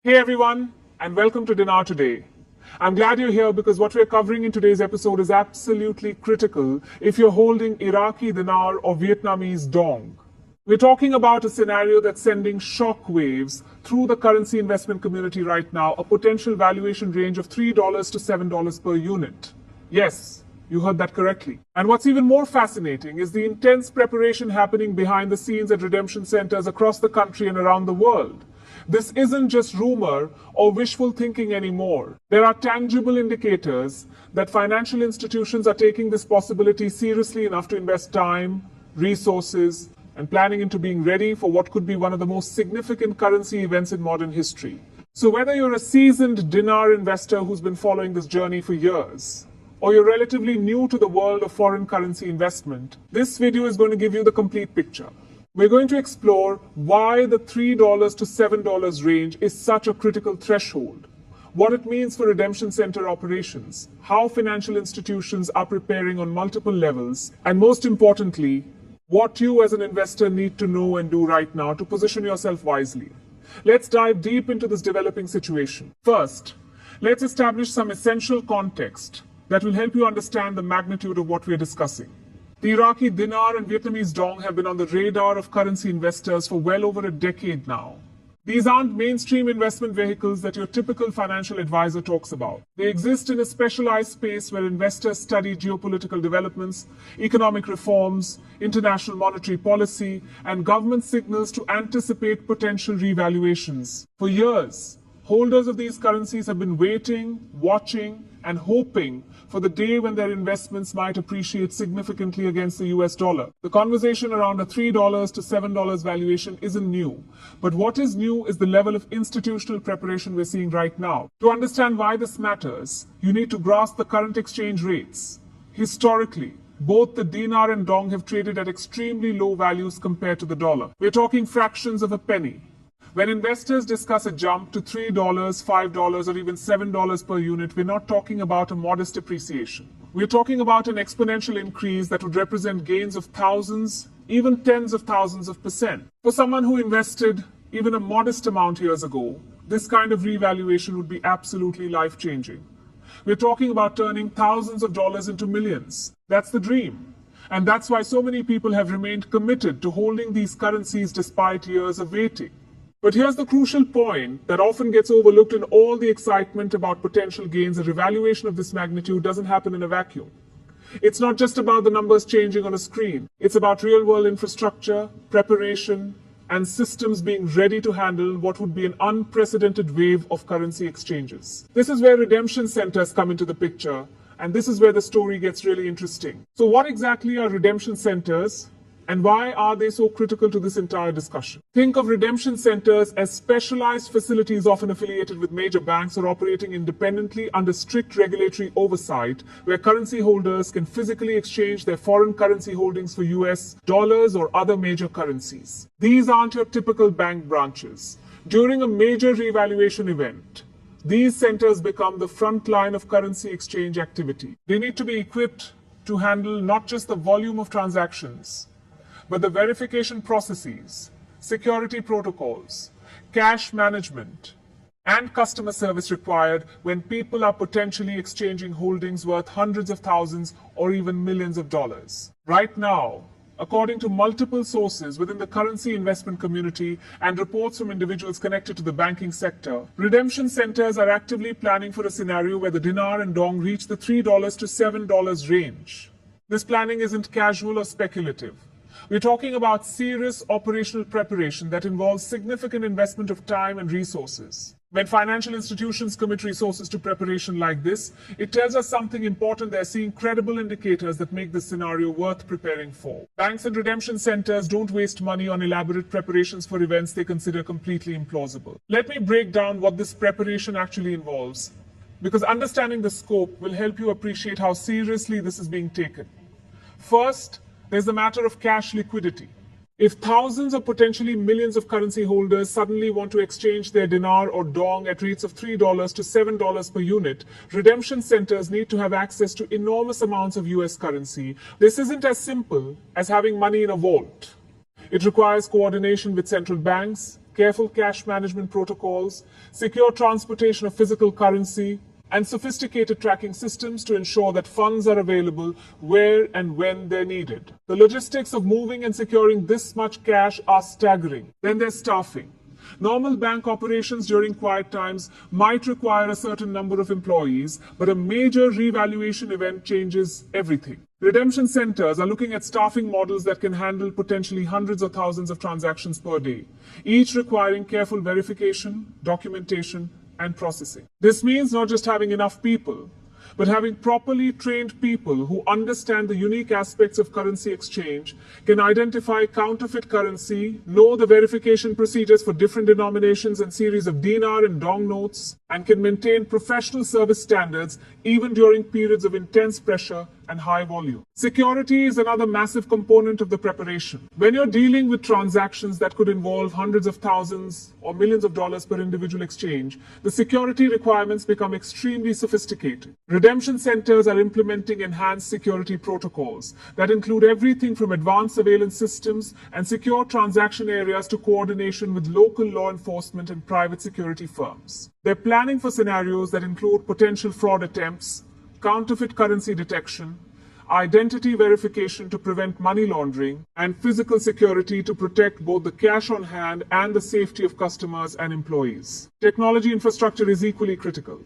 Hey everyone, and welcome to Dinar Today. I'm glad you're here because what we're covering in today's episode is absolutely critical if you're holding Iraqi Dinar or Vietnamese Dong. We're talking about a scenario that's sending shock waves through the currency investment community right now, a potential valuation range of $3 to $7 per unit. Yes, you heard that correctly. And what's even more fascinating is the intense preparation happening behind the scenes at redemption centers across the country and around the world. This isn't just rumor or wishful thinking anymore. There are tangible indicators that financial institutions are taking this possibility seriously enough to invest time, resources, and planning into being ready for what could be one of the most significant currency events in modern history. So whether you're a seasoned dinar investor who's been following this journey for years, or you're relatively new to the world of foreign currency investment, this video is going to give you the complete picture. We're going to explore why the $3 to $7 range is such a critical threshold, what it means for redemption center operations, how financial institutions are preparing on multiple levels, and most importantly, what you as an investor need to know and do right now to position yourself wisely. Let's dive deep into this developing situation. First, let's establish some essential context that will help you understand the magnitude of what we're discussing. The Iraqi Dinar and Vietnamese Dong have been on the radar of currency investors for well over a decade now. These aren't mainstream investment vehicles that your typical financial advisor talks about. They exist in a specialized space where investors study geopolitical developments, economic reforms, international monetary policy, and government signals to anticipate potential revaluations. For years, holders of these currencies have been waiting, watching, and hoping for the day when their investments might appreciate significantly against the US dollar. The conversation around a $3 to $7 valuation isn't new, but what is new is the level of institutional preparation we're seeing right now. To understand why this matters, you need to grasp the current exchange rates. Historically, both the dinar and dong have traded at extremely low values compared to the dollar. We're talking fractions of a penny. When investors discuss a jump to $3, $5, or even $7 per unit, we're not talking about a modest appreciation. We're talking about an exponential increase that would represent gains of thousands, even tens of thousands of percent. For someone who invested even a modest amount years ago, this kind of revaluation would be absolutely life-changing. We're talking about turning thousands of dollars into millions. That's the dream. And that's why so many people have remained committed to holding these currencies despite years of waiting. But here's the crucial point that often gets overlooked in all the excitement about potential gains. A revaluation of this magnitude doesn't happen in a vacuum. It's not just about the numbers changing on a screen. It's about real-world infrastructure, preparation, and systems being ready to handle what would be an unprecedented wave of currency exchanges. This is where redemption centers come into the picture, and this is where the story gets really interesting. So what exactly are redemption centers? And why are they so critical to this entire discussion? Think of redemption centers as specialized facilities often affiliated with major banks or operating independently under strict regulatory oversight, where currency holders can physically exchange their foreign currency holdings for US dollars or other major currencies. These aren't your typical bank branches. During a major revaluation event, these centers become the front line of currency exchange activity. They need to be equipped to handle not just the volume of transactions, but the verification processes, security protocols, cash management, and customer service required when people are potentially exchanging holdings worth hundreds of thousands or even millions of dollars. Right now, according to multiple sources within the currency investment community and reports from individuals connected to the banking sector, redemption centers are actively planning for a scenario where the dinar and dong reach the $3 to $7 range. This planning isn't casual or speculative. We're talking about serious operational preparation that involves significant investment of time and resources. When financial institutions commit resources to preparation like this, it tells us something important. They're seeing credible indicators that make this scenario worth preparing for. Banks and redemption centers don't waste money on elaborate preparations for events they consider completely implausible. Let me break down what this preparation actually involves, because understanding the scope will help you appreciate how seriously this is being taken. First, there's the matter of cash liquidity. If thousands or potentially millions of currency holders suddenly want to exchange their dinar or dong at rates of $3 to $7 per unit, redemption centers need to have access to enormous amounts of US currency. This isn't as simple as having money in a vault. It requires coordination with central banks, careful cash management protocols, secure transportation of physical currency, and sophisticated tracking systems to ensure that funds are available where and when they're needed. The logistics of moving and securing this much cash are staggering. Then there's staffing. Normal bank operations during quiet times might require a certain number of employees, but a major revaluation event changes everything. Redemption centers are looking at staffing models that can handle potentially hundreds or thousands of transactions per day, each requiring careful verification, documentation, and processing. This means not just having enough people, but having properly trained people who understand the unique aspects of currency exchange, can identify counterfeit currency, know the verification procedures for different denominations and series of dinar and dong notes, and can maintain professional service standards even during periods of intense pressure and high volume. Security is another massive component of the preparation. When you're dealing with transactions that could involve hundreds of thousands or millions of dollars per individual exchange, the security requirements become extremely sophisticated. Redemption centers are implementing enhanced security protocols that include everything from advanced surveillance systems and secure transaction areas to coordination with local law enforcement and private security firms. They're planning for scenarios that include potential fraud attempts, counterfeit currency detection, identity verification to prevent money laundering, and physical security to protect both the cash on hand and the safety of customers and employees. Technology infrastructure is equally critical.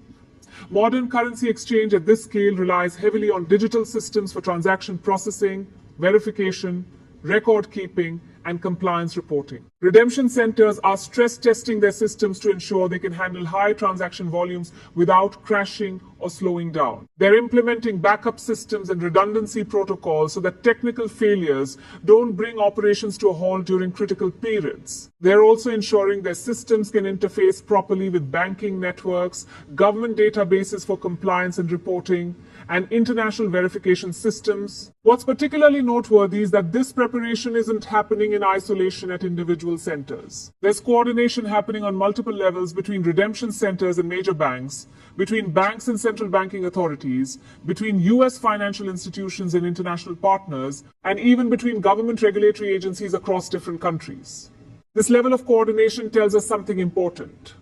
Modern currency exchange at this scale relies heavily on digital systems for transaction processing, verification, record keeping, and compliance reporting. Redemption centers are stress testing their systems to ensure they can handle high transaction volumes without crashing or slowing down. They're implementing backup systems and redundancy protocols so that technical failures don't bring operations to a halt during critical periods. They're also ensuring their systems can interface properly with banking networks, government databases for compliance and reporting, and international verification systems. What's particularly noteworthy is that this preparation isn't happening in isolation at individual centers. There's coordination happening on multiple levels between redemption centers and major banks, between banks and central banking authorities, between US financial institutions and international partners, and even between government regulatory agencies across different countries. This level of coordination tells us something important.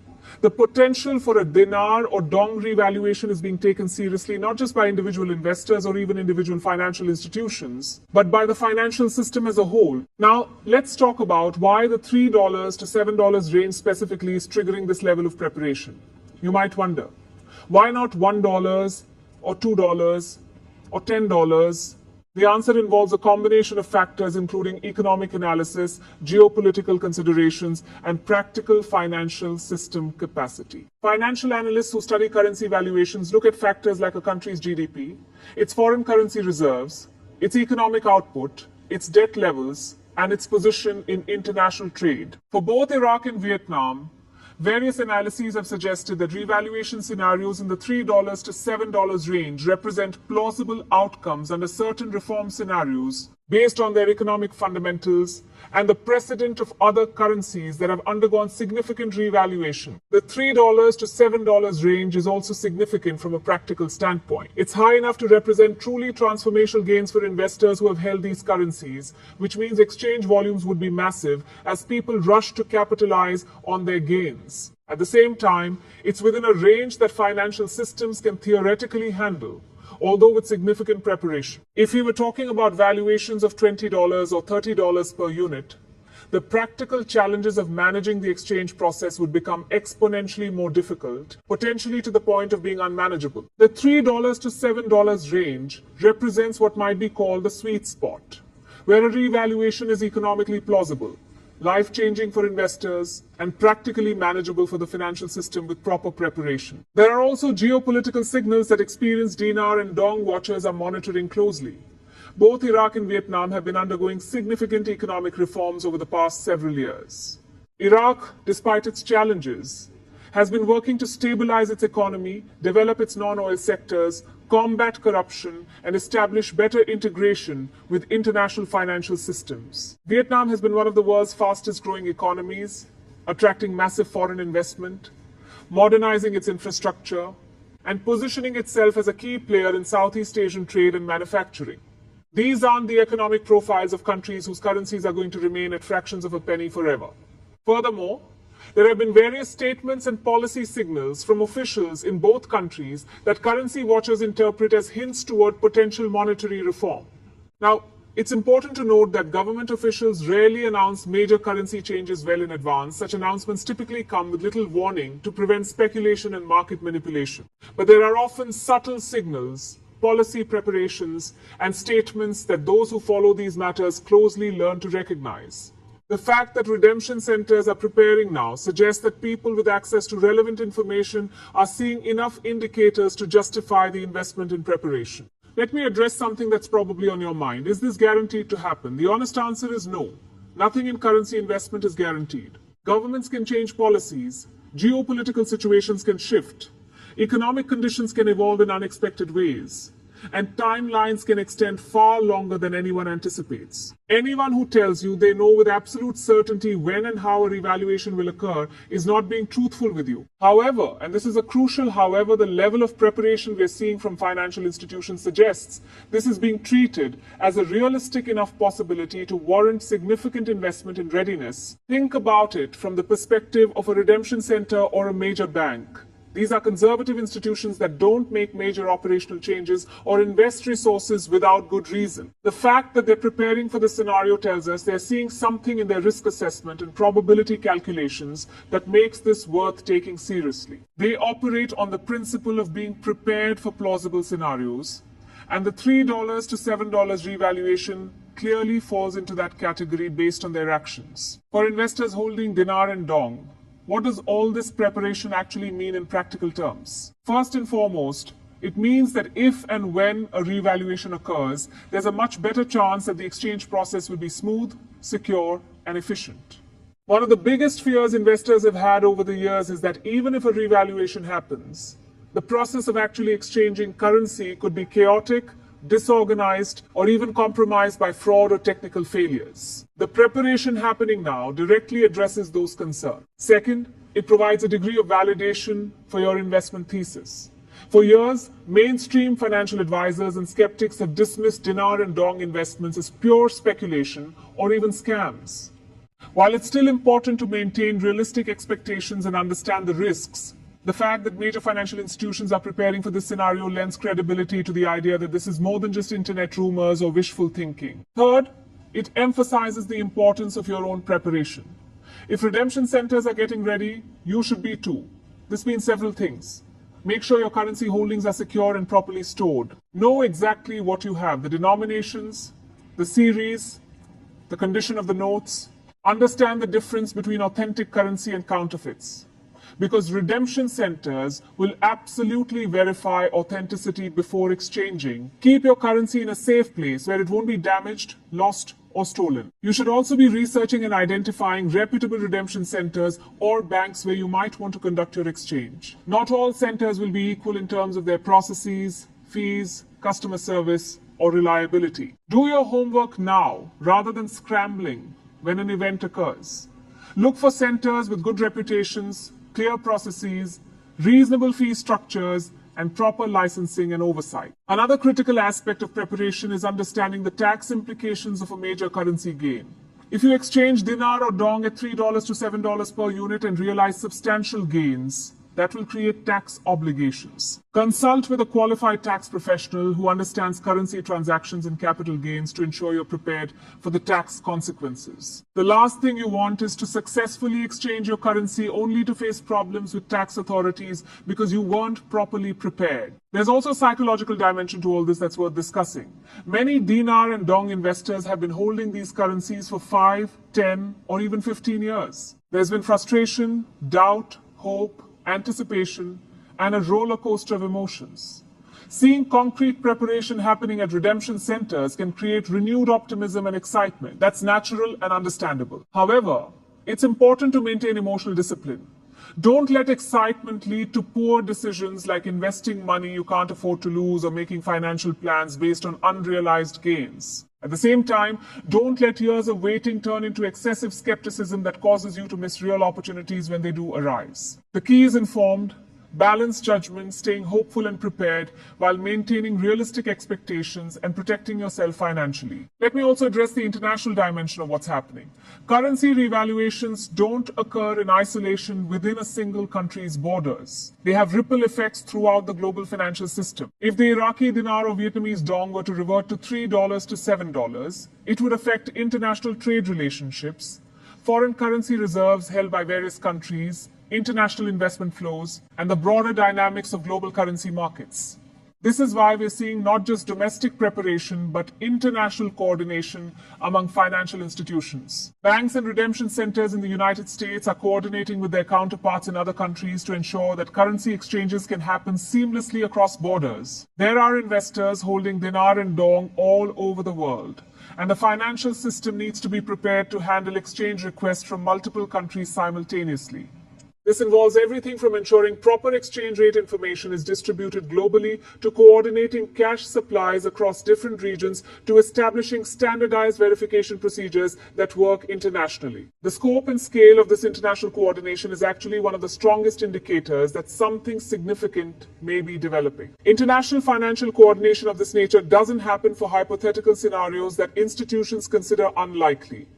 The potential for a dinar or dong revaluation is being taken seriously not just by individual investors or even individual financial institutions, but by the financial system as a whole. Now, let's talk about why the $3 to $7 range specifically is triggering this level of preparation. You might wonder, why not $1 or $2 or $10? The answer involves a combination of factors including economic analysis, geopolitical considerations, and practical financial system capacity. Financial analysts who study currency valuations look at factors like a country's GDP, its foreign currency reserves, its economic output, its debt levels, and its position in international trade. For both Iraq and Vietnam, various analyses have suggested that revaluation scenarios in the $3 to $7 range represent plausible outcomes under certain reform scenarios based on their economic fundamentals and the precedent of other currencies that have undergone significant revaluation. The $3 to $7 range is also significant from a practical standpoint. It's high enough to represent truly transformational gains for investors who have held these currencies, which means exchange volumes would be massive as people rush to capitalize on their gains. At the same time, it's within a range that financial systems can theoretically handle, although with significant preparation. If we were talking about valuations of $20 or $30 per unit, the practical challenges of managing the exchange process would become exponentially more difficult, potentially to the point of being unmanageable. The $3 to $7 range represents what might be called the sweet spot, where a revaluation is economically plausible, life-changing for investors, and practically manageable for the financial system with proper preparation. There are also geopolitical signals that experienced dinar and dong watchers are monitoring closely. Both Iraq and Vietnam have been undergoing significant economic reforms over the past several years. Iraq, despite its challenges, has been working to stabilize its economy, develop its non-oil sectors, combat corruption, and establish better integration with international financial systems. Vietnam has been one of the world's fastest growing economies, attracting massive foreign investment, modernizing its infrastructure, and positioning itself as a key player in Southeast Asian trade and manufacturing. These aren't the economic profiles of countries whose currencies are going to remain at fractions of a penny forever. Furthermore, There have been various statements and policy signals from officials in both countries that currency watchers interpret as hints toward potential monetary reform. Now, it's important to note that government officials rarely announce major currency changes well in advance. Such announcements typically come with little warning to prevent speculation and market manipulation. But there are often subtle signals, policy preparations, and statements that those who follow these matters closely learn to recognize. The fact that redemption centers are preparing now suggests that people with access to relevant information are seeing enough indicators to justify the investment in preparation. Let me address something that's probably on your mind. Is this guaranteed to happen? The honest answer is no. Nothing in currency investment is guaranteed. Governments can change policies, geopolitical situations can shift, economic conditions can evolve in unexpected ways, and timelines can extend far longer than anyone anticipates. Anyone who tells you they know with absolute certainty when and how a revaluation will occur is not being truthful with you. However, and this is a crucial however, the level of preparation we're seeing from financial institutions suggests this is being treated as a realistic enough possibility to warrant significant investment in readiness. Think about it from the perspective of a redemption center or a major bank. These are conservative institutions that don't make major operational changes or invest resources without good reason. The fact that they're preparing for the scenario tells us they're seeing something in their risk assessment and probability calculations that makes this worth taking seriously. They operate on the principle of being prepared for plausible scenarios, and the $3 to $7 revaluation clearly falls into that category based on their actions. For investors holding dinar and dong, what does all this preparation actually mean in practical terms? First and foremost, it means that if and when a revaluation occurs, there's a much better chance that the exchange process will be smooth, secure, and efficient. One of the biggest fears investors have had over the years is that even if a revaluation happens, the process of actually exchanging currency could be chaotic, disorganized, or even compromised by fraud or technical failures. The preparation happening now directly addresses those concerns. Second, it provides a degree of validation for your investment thesis. For years, mainstream financial advisors and skeptics have dismissed dinar and dong investments as pure speculation or even scams. While it's still important to maintain realistic expectations and understand the risks, the fact that major financial institutions are preparing for this scenario lends credibility to the idea that this is more than just internet rumors or wishful thinking. Third, it emphasizes the importance of your own preparation. If redemption centers are getting ready, you should be too. This means several things. Make sure your currency holdings are secure and properly stored. Know exactly what you have, the denominations, the series, the condition of the notes. Understand the difference between authentic currency and counterfeits, because redemption centers will absolutely verify authenticity before exchanging. Keep your currency in a safe place where it won't be damaged, lost, or stolen. You should also be researching and identifying reputable redemption centers or banks where you might want to conduct your exchange. Not all centers will be equal in terms of their processes, fees, customer service, or reliability. Do your homework now rather than scrambling when an event occurs. Look for centers with good reputations, clear processes, reasonable fee structures, and proper licensing and oversight. Another critical aspect of preparation is understanding the tax implications of a major currency gain. If you exchange dinar or dong at $3 to $7 per unit and realize substantial gains, that will create tax obligations. Consult with a qualified tax professional who understands currency transactions and capital gains to ensure you're prepared for the tax consequences. The last thing you want is to successfully exchange your currency only to face problems with tax authorities because you weren't properly prepared. There's also a psychological dimension to all this that's worth discussing. Many dinar and dong investors have been holding these currencies for 5, 10, or even 15 years. There's been frustration, doubt, hope, anticipation, and a roller coaster of emotions. Seeing concrete preparation happening at redemption centers can create renewed optimism and excitement. That's natural and understandable. However, it's important to maintain emotional discipline. Don't let excitement lead to poor decisions like investing money you can't afford to lose or making financial plans based on unrealized gains. At the same time, don't let years of waiting turn into excessive skepticism that causes you to miss real opportunities when they do arise. The key is informed, Balance judgment, staying hopeful and prepared while maintaining realistic expectations and protecting yourself financially. Let me also address the international dimension of what's happening. Currency revaluations don't occur in isolation within a single country's borders. They have ripple effects throughout the global financial system. If the Iraqi Dinar or Vietnamese Dong were to revert to $3 to $7, it would affect international trade relationships, foreign currency reserves held by various countries, international investment flows, and the broader dynamics of global currency markets. This is why we're seeing not just domestic preparation, but international coordination among financial institutions. Banks and redemption centers in the United States are coordinating with their counterparts in other countries to ensure that currency exchanges can happen seamlessly across borders. There are investors holding dinar and dong all over the world, and the financial system needs to be prepared to handle exchange requests from multiple countries simultaneously. This involves everything from ensuring proper exchange rate information is distributed globally to coordinating cash supplies across different regions to establishing standardized verification procedures that work internationally. The scope and scale of this international coordination is actually one of the strongest indicators that something significant may be developing. International financial coordination of this nature doesn't happen for hypothetical scenarios that institutions consider unlikely.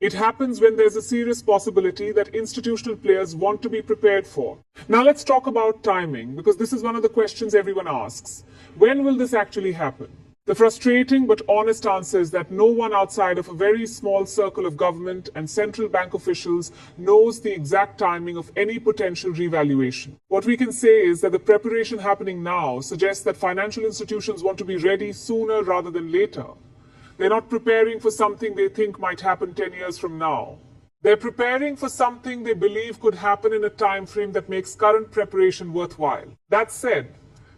It happens when there's a serious possibility that institutional players want to be prepared for. Now let's talk about timing, because this is one of the questions everyone asks. When will this actually happen? The frustrating but honest answer is that no one outside of a very small circle of government and central bank officials knows the exact timing of any potential revaluation. What we can say is that the preparation happening now suggests that financial institutions want to be ready sooner rather than later. They're not preparing for something they think might happen 10 years from now. They're preparing for something they believe could happen in a time frame that makes current preparation worthwhile. That said,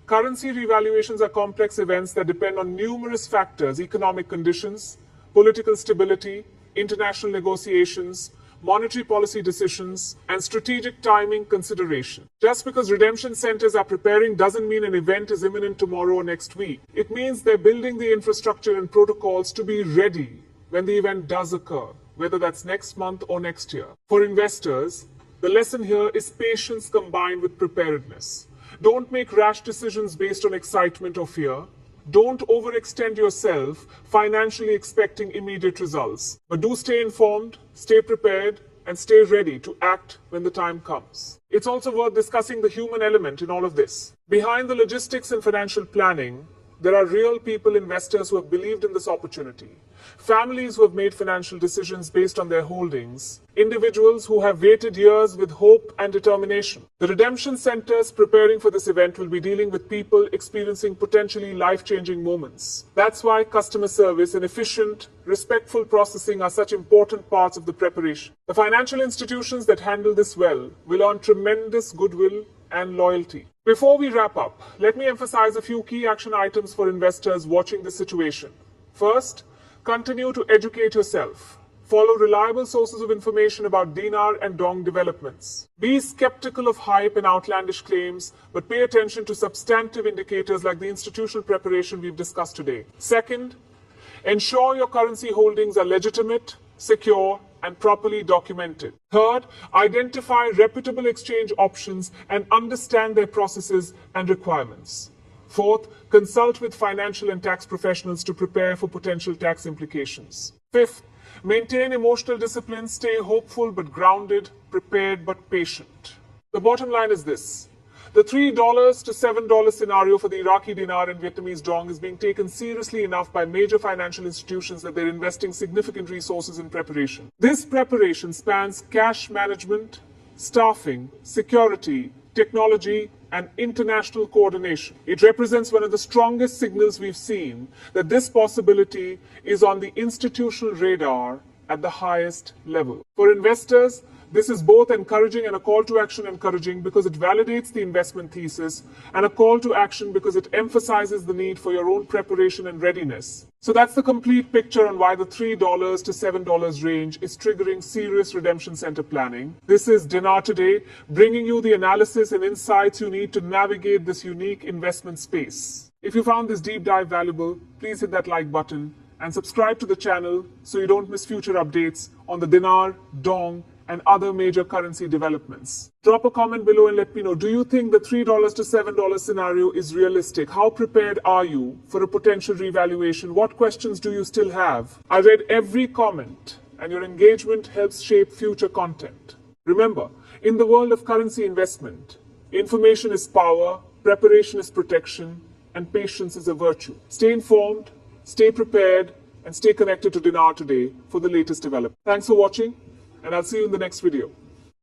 currency revaluations are complex events that depend on numerous factors: economic conditions, political stability, international negotiations, monetary policy decisions, and strategic timing consideration. Just because redemption centers are preparing doesn't mean an event is imminent tomorrow or next week. It means they're building the infrastructure and protocols to be ready when the event does occur, whether that's next month or next year. For investors, the lesson here is patience combined with preparedness. Don't make rash decisions based on excitement or fear. Don't overextend yourself financially expecting immediate results. But do stay informed, stay prepared, and stay ready to act when the time comes. It's also worth discussing the human element in all of this. Behind the logistics and financial planning, there are real people, investors who have believed in this opportunity, families who have made financial decisions based on their holdings, individuals who have waited years with hope and determination. The redemption centers preparing for this event will be dealing with people experiencing potentially life-changing moments. That's why customer service and efficient, respectful processing are such important parts of the preparation. The financial institutions that handle this well will earn tremendous goodwill and loyalty. Before we wrap up, let me emphasize a few key action items for investors watching this situation. First, continue to educate yourself. Follow reliable sources of information about dinar and dong developments. Be skeptical of hype and outlandish claims, but pay attention to substantive indicators like the institutional preparation we've discussed today. Second, ensure your currency holdings are legitimate, secure, and properly documented. Third, identify reputable exchange options and understand their processes and requirements. Fourth, consult with financial and tax professionals to prepare for potential tax implications. Fifth, maintain emotional discipline, stay hopeful but grounded, prepared but patient. The bottom line is this. The $3 to $7 scenario for the Iraqi Dinar and Vietnamese Dong is being taken seriously enough by major financial institutions that they're investing significant resources in preparation. This preparation spans cash management, staffing, security, technology, and international coordination. It represents one of the strongest signals we've seen that this possibility is on the institutional radar at the highest level. For investors, this is both encouraging and a call to action. Encouraging because it validates the investment thesis, and a call to action because it emphasizes the need for your own preparation and readiness. So that's the complete picture on why the $3 to $7 range is triggering serious redemption center planning. This is Dinar Today, bringing you the analysis and insights you need to navigate this unique investment space. If you found this deep dive valuable, please hit that like button and subscribe to the channel so you don't miss future updates on the Dinar, Dong, and other major currency developments. Drop a comment below and let me know, do you think the $3 to $7 scenario is realistic? How prepared are you for a potential revaluation? What questions do you still have? I read every comment, and your engagement helps shape future content. Remember, in the world of currency investment, information is power, preparation is protection, and patience is a virtue. Stay informed, stay prepared, and stay connected to Dinar Today for the latest development. Thanks for watching, and I'll see you in the next video.